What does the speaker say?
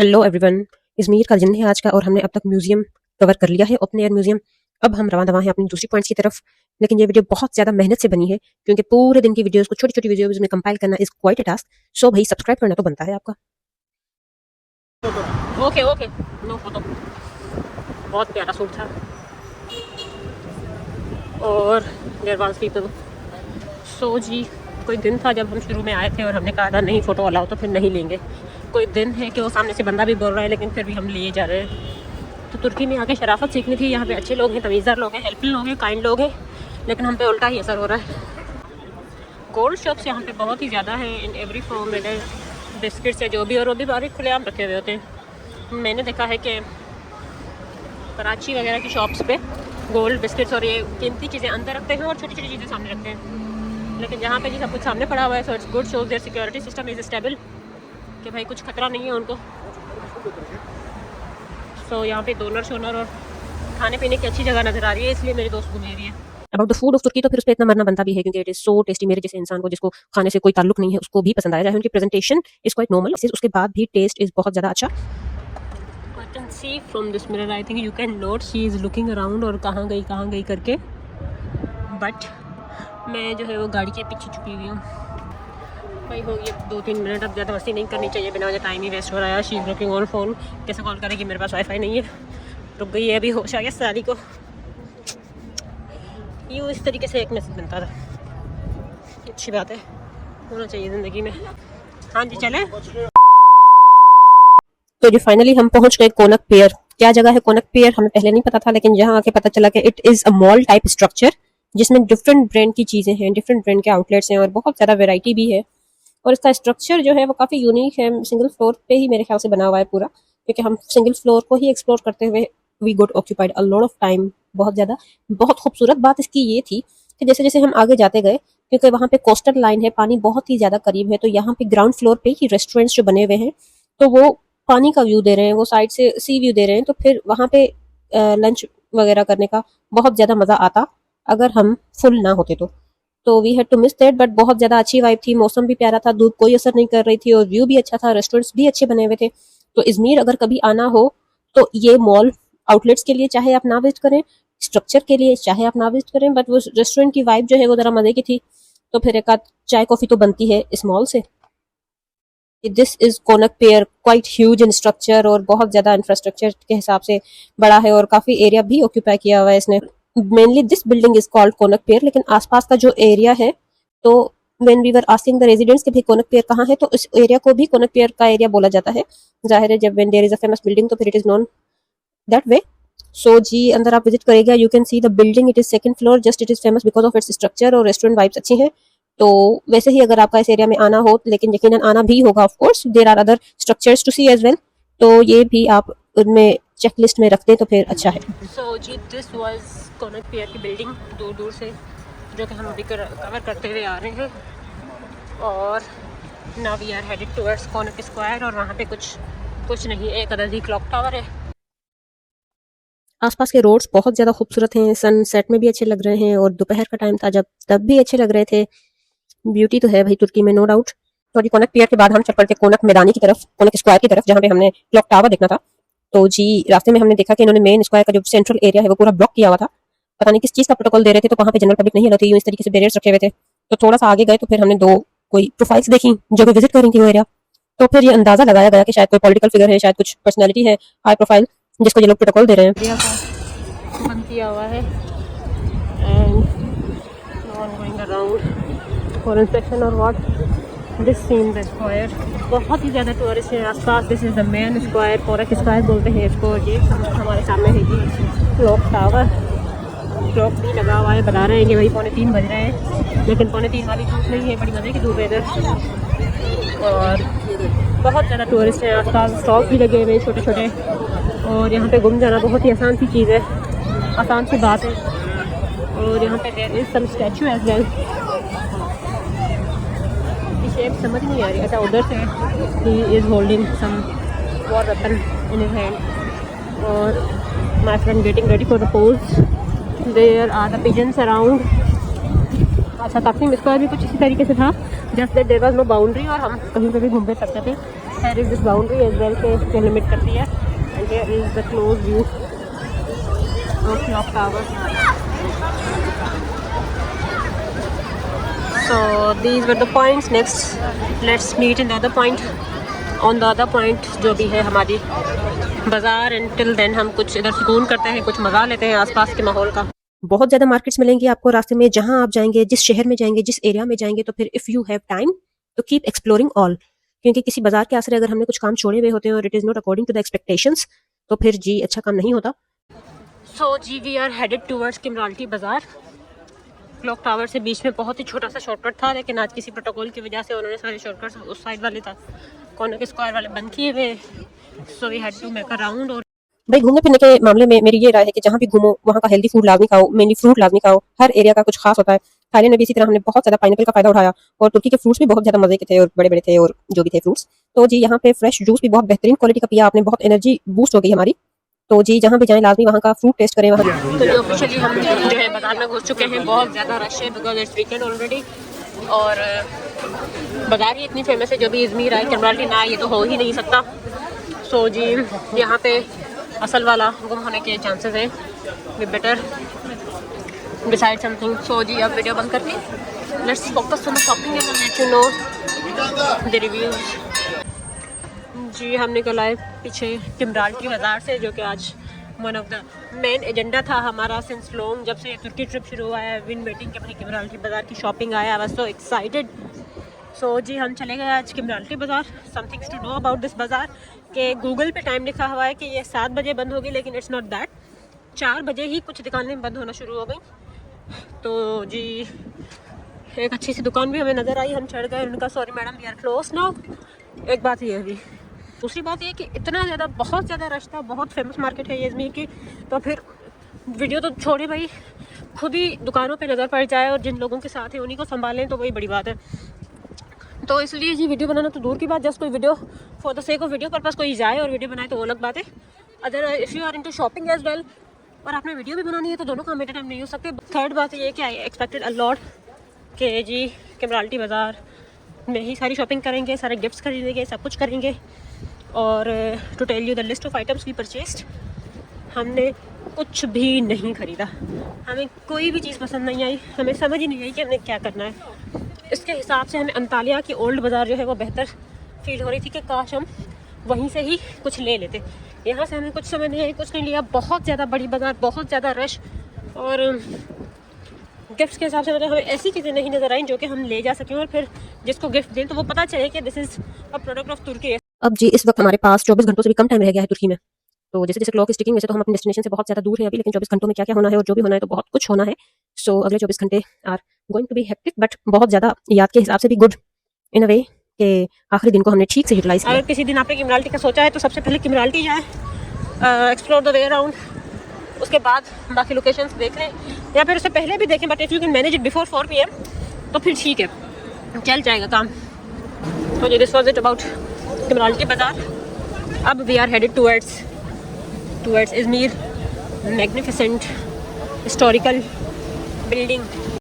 Hello everyone, इज़मीर का दिन है आज का और हमने अब तक म्यूजियम कवर कर लिया है, ओपन एयर म्यूजियम। अब हम रवाना हैं अपनी दूसरी पॉइंट्स की तरफ। लेकिन ये वीडियो बहुत ज़्यादा मेहनत से बनी है क्योंकि पूरे दिन की वीडियोस को छोटी छोटी वीडियोस में कंपाइल करना is quite a task. So भाई सब्सक्राइब करना तो बनता है आपका। Okay okay no photo. बहुत प्यारा सूट था और देयर वाज पीपल। सो जी कोई दिन था जब हम शुरू में आए थे और हमने कहा था नहीं फ़ोटो अलाउ, तो फिर नहीं लेंगे। कोई दिन है कि वो सामने से बंदा भी बोल रहा है लेकिन फिर भी हम लिए जा रहे हैं। तो तुर्की में आके शराफत सीखनी थी। यहाँ पे अच्छे लोग हैं, तमीज़दार लोग हैं, हेल्पफुल लोग हैं, काइंड लोग हैं, लेकिन हम पे उल्टा ही असर हो रहा है। गोल्ड शॉप्स यहाँ पे बहुत ही ज़्यादा हैं इन एवरी फॉर्म में, बिस्किट्स है जो भी, और वो भी बाहर खुलेआम रखे हुए होते हैं। मैंने देखा है कि कराची वगैरह की शॉप्स पे गोल्ड बिस्किट्स और ये कीमती चीज़ें अंदर रखते हैं और छोटी छोटी चीज़ें सामने रखते हैं। लेकिन यहाँ पे जी सब कुछ सामने पड़ा हुआ है, so it's good, shows their security system is stable, कि भाई कुछ खतरा नहीं है उनको। सो यहाँ पे डोनर शोनर और खाने पीने की अच्छी जगह नज़र आ रही है, इसलिए मेरी दोस्त घूम रही है। अबाउट द फूड ऑफ तुर्की तो फिर उस पर इतना मरना बनता भी है क्योंकि इट इज़ सो टेस्टी। मेरे जैसे इंसान को जिसको खाने से कोई ताल्लुक नहीं है उसको भी पसंद आया जाए। उनकी प्रेजेंटेशन इज़ क्वाइट नॉर्मल, उसके बाद भी टेस्ट इज़ बहुत ज़्यादा अच्छा। I can see from this mirror, I think you can note she is looking around और कहाँ गई करके। बट मैं जो है वो गाड़ी के पीछे छुपी हुई हूँ। भाई हो गया 2-3 मिनट, अब ज़्यादा मस्ती नहीं करनी चाहिए, बिना वजह टाइम ही वेस्ट हो रहा है। She is looking on phone, कैसे कॉल करेगी, मेरे पास वाईफाई नहीं है। रुक गई है, अभी होश आ गया साली को। यूँ इस तरीके से एक मैसेज बनता था, अच्छी बात है, होना चाहिए ज़िंदगी में। हाँ जी चलें। तो जो फाइनली हम पहुंच गए कोनक पियर। क्या जगह है कोनक पियर हमें पहले नहीं पता था, लेकिन यहाँ आके पता चला कि it is a mall type structure जिसमें डिफरेंट ब्रांड की चीज़ें हैं, डिफरेंट ब्रांड के आउटलेट्स हैं और बहुत ज़्यादा वैरायटी भी है। और इसका स्ट्रक्चर जो है वो काफ़ी यूनिक है। सिंगल फ्लोर पे ही मेरे ख्याल से बना हुआ है पूरा, क्योंकि हम सिंगल फ्लोर को ही एक्सप्लोर करते हुए we got occupied a lot of time. बहुत ज़्यादा बहुत खूबसूरत बात इसकी ये थी कि जैसे जैसे हम आगे जाते गए, क्योंकि वहाँ पे कोस्टल लाइन है, पानी बहुत ही ज़्यादा करीब है, तो यहाँ पे ग्राउंड फ्लोर पे ही रेस्टोरेंट्स जो बने हुए हैं तो वो पानी का व्यू दे रहे हैं, वो साइड से सी व्यू दे रहे हैं। तो फिर वहाँ पे लंच वगैरह करने का बहुत ज़्यादा मज़ा आता अगर हम फुल ना होते तो we had to miss that. But बहुत ज़्यादा अच्छी वाइब थी, मौसम भी प्यारा था, धूप कोई असर नहीं कर रही थी और व्यू भी अच्छा था, रेस्टोरेंट्स भी अच्छे बने हुए थे। तो इज़मीर अगर कभी आना हो तो ये मॉल आउटलेट्स के लिए चाहे आप ना विजिट करें, स्ट्रक्चर के लिए चाहे आप ना विजिट करें, बट वो रेस्टोरेंट की वाइब जो है वो ज़रा मज़े की थी। तो फिर एक आध चाय कॉफ़ी तो बनती है इस मॉल से। This is Konak Pier, quite huge in structure और बहुत ज़्यादा इंफ्रास्ट्रक्चर के हिसाब से बड़ा है और काफ़ी एरिया भी ऑक्यूपाई किया हुआ है इसने। Mainly this building is called Konak Pier, लेकिन आसपास का जो एरिया है, तो when we were asking the residents कि भाई कोनक पियर कहाँ है, तो इस एरिया को भी कोनक पियर का एरिया बोला जाता है। जाहिर है जब when there is a famous building तो फिर it is known that way. So जी अंदर आप विजिट करेगा, you can see the building, it is second floor, just it is famous because of its structure और रेस्टोरेंट वाइब्स अच्छी हैं। तो वैसे ही अगर आपका इस एरिया में आना हो, लेकिन यकीनन आना भी होगा, of course there are other structures to see as well, तो ये भी आप उनमें चेकलिस्ट में रख दें तो फिर अच्छा है। सो जी दिस वाज कोनक पियर की बिल्डिंग दूर दूर से, जो कि हम अभी कवर करते हुए आ रहे हैं। और now we are headed towards Konak square, और वहाँ पे कुछ नहीं, एक अदर ही क्लॉक टावर है। आसपास के रोड्स बहुत ज़्यादा खूबसूरत हैं, सनसेट में भी अच्छे लग रहे हैं और दोपहर का टाइम था जब तब भी अच्छे लग रहे थे। ब्यूटी तो है भाई तुर्की में, नो डाउट। तो कोनक पियर के बाद हम चल पड़ते कोनक मैदानी की तरफ, कोनक स्क्वायर की तरफ, जहाँ पे हमने क्लॉक टावर देखना था। तो जी रास्ते में हमने देखा कि इन्होंने मेन स्क्वायर का जो सेंट्रल एरिया है वो पूरा ब्लॉक किया हुआ था। पता नहीं किस चीज़ का प्रोटोकॉल दे रहे थे, तो वहाँ पे जनरल पब्लिक नहीं हिलती, यूँ इस तरीके से बैरियर्स रखे हुए थे। तो थोड़ा सा आगे गए तो फिर हमने दो कोई प्रोफाइल्स देखी जो कि विजिट कर रही थी वो एरिया। तो फिर ये अंदाजा लगाया गया कि शायद कोई पॉलिटिकल फिगर है, शायद कुछ पर्सनैलिटी है हाई प्रोफाइल, जिसको ये लोग प्रोटोकॉल दे रहे हैं। बंद किया हुआ है and no one going around for inspection और what. This scene the square, बहुत ही ज़्यादा टूरिस्ट हैं आसपास। This is the main square, Konak square बोलते हैं इसको। ये हमारे सामने है जी क्लॉक टावर, क्लॉक भी लगा हुआ है, बता रहे हैं कि भाई 2:45 बज रहे हैं, लेकिन 2:45 वाली धूप नहीं है, बड़ी मज़े की धूप है इधर। और बहुत ज़्यादा टूरिस्ट हैं आसपास, स्टॉल भी लगे हुए हैं छोटे छोटे, और यहाँ पे घूम जाना बहुत ही आसान सी चीज़ है, आसान सी बात है। और यहाँ पे there is some statue as well. Shape समझ नहीं आ रही, अच्छा उधर से ही is holding some war weapon in his hand. और my friend getting ready for the pose, there are the pigeons around. अच्छा तकसीम स्क्वायर भी कुछ इसी तरीके से था, just that there was no boundary और हम कहीं पे भी घूम फिर सकते थे। There is this boundary as well के जो लिमिट करती है, and here is the close view of clock tower. So these were the points. Next, let's meet in the other point. On the other point जो भी है हमारी बाजार, and till then हम कुछ इधर सुकून करते हैं, कुछ मज़ा लेते हैं आसपास के माहौल का। बहुत ज़्यादा मार्केट्स मिलेंगी आपको रास्ते में, जहाँ आप जाएंगे, जिस शहर में जाएंगे, जिस एरिया में जाएंगे, तो फिर इफ़ यू हैव टाइम तो कीप एक्सप्लोरिंग ऑल, क्योंकि किसी बाजार के आसरे अगर हमने कुछ काम छोड़े हुए होते हैं और it is not according to the expectations, तो फिर जी अच्छा काम नहीं होता। सो जी वी आर हेडेड टूवर्ड्स किमराल्टी बाज़ार। क्लॉक टावर से बीच में बहुत ही छोटा सा शॉर्टकट था, लेकिन आज किसी प्रोटोकॉल की वजह से उन्होंने सारे शॉर्टकट्स उस साइड वाले था कॉर्नर स्क्वायर वाले बंद किए हुए, so we had to make a round. और भाई घूमने फिरने के मामले में मेरी ये राय है कि जहाँ भी घूमो वहाँ का हेल्दी फूड लाजमी खाओ, मेनली फ्रूट लाजमी खाओ। हर एरिया का कुछ खास होता है। थाईलैंड में भी इसी तरह हमने बहुत ज़्यादा पाइनएप्पल का फायदा उठाया, और तुर्की के फ्रूट्स भी बहुत ज़्यादा मजे के थे और बड़े बड़े थे, और जो भी थे फ्रूट्स। तो जी यहाँ पे फ्रेश जूस भी बहुत बेहतरीन क्वालिटी का पिया आपने, बहुत एनर्जी बूस्ट हो गई हमारी। तो जी जहाँ भी जाएं लाजमी वहाँ का फ्रूट टेस्ट करें। वहाँ तो जो ऑफिशियली हम जो है बाजार में घुस चुके हैं, बहुत ज़्यादा रश है बिकॉज इट्स वीकेंड ऑलरेडी, और बाजार ही इतनी फेमस है, जो भी इजमीर आए किमराल्टी ना आए ये तो हो ही नहीं सकता। सो जी यहाँ पे असल वाला गुम होने के चांसेस हैं, we better decide something. So जी अब वीडियो बंद करके let's focus on the shopping and let you know the reviews. जी हम निकल आए पीछे किमराल्टी बाज़ार से, जो कि आज one of the main agenda था हमारा सिंस लॉन्ग, जब से तुर्की ट्रिप शुरू हुआ है। विन वेटिंग के भाई किमराल्टी बाज़ार की शॉपिंग आया, आई वाज सो एक्साइटेड। सो जी हम चले गए आज किमराल्टी बाज़ार। Somethings to know about this बाज़ार के गूगल पे टाइम लिखा हुआ है कि ये 7 बजे बंद होगी, लेकिन इट्स नॉट दैट। 4 बजे ही कुछ दुकानें बंद होना शुरू हो गई। तो जी एक अच्छी सी दुकान भी हमें नज़र आई, हम चढ़ गए, उनका sorry madam we are close now. एक बात ये है, दूसरी बात ये कि इतना ज़्यादा बहुत ज़्यादा रश था, बहुत फेमस मार्केट है ये अजमेर की, तो फिर वीडियो तो छोड़े भाई, खुद ही दुकानों पे नज़र पड़ जाए और जिन लोगों के साथ हैं उन्हीं को संभालें, तो वही बड़ी बात है। तो इसलिए जी वीडियो बनाना तो दूर की बात, जस्ट कोई video for the sake of video purpose कोई जाए और वीडियो बनाए तो वो अलग बात है। Other if you are into shopping as well और आपने वीडियो भी बनानी है तो दोनों काम एट टाइम नहीं हो सकते। थर्ड बात ये कि आई एक्सपेक्टेड अ लॉट कि जी किमराल्टी बाज़ार में ही सारी शॉपिंग करेंगे, सारे गिफ्ट्स खरीदेंगे, सब कुछ करेंगे। और to tell you the list of items we purchased, हमने कुछ भी नहीं ख़रीदा, हमें कोई भी चीज़ पसंद नहीं आई, हमें समझ ही नहीं आई कि हमें क्या करना है। इसके हिसाब से हमें अंतालिया की ओल्ड बाज़ार जो है वो बेहतर फील हो रही थी कि काश हम वहीं से ही कुछ ले लेते। यहाँ से हमें कुछ समझ नहीं आई, कुछ नहीं लिया, बहुत ज़्यादा बड़ी बाज़ार, बहुत ज़्यादा रश, और गिफ्ट्स के हिसाब से मतलब हमें ऐसी चीज़ें नहीं नज़र आई जो कि हम ले जा सकें और फिर जिसको गिफ्ट दें तो वो पता चले कि this is a product of तुर्की। अब जी इस वक्त हमारे पास 24 घंटों से भी कम टाइम रह गया है तुर्की में। तो जैसे जैसे क्लॉक इज टिकिंग, वैसे तो हम अपने डेस्टिनेशन से बहुत ज़्यादा दूर हैं अभी, लेकिन 24 घंटों में क्या क्या होना है और जो भी होना है तो बहुत कुछ होना है। सो अगले 24 घंटे are going to be hectic, but बहुत ज़्यादा याद के हिसाब से भी गुड इन अ वे कि आखिरी दिन को हमने ठीक से यूटिलाइज किया। अगर किसी दिन आपने किमराल्टी का सोचा है तो सबसे पहले किमराल्टी जाए, एक्सप्लोर द वे अराउंड, उसके बाद बाकी लोकेशंस देख लें या फिर उससे पहले भी देखें, but if you can manage it before 4 PM तो फिर ठीक है, चल जाएगा काम। तो ये this was it about Kemeralti bazaar. अब we are headed towards Izmir, magnificent historical building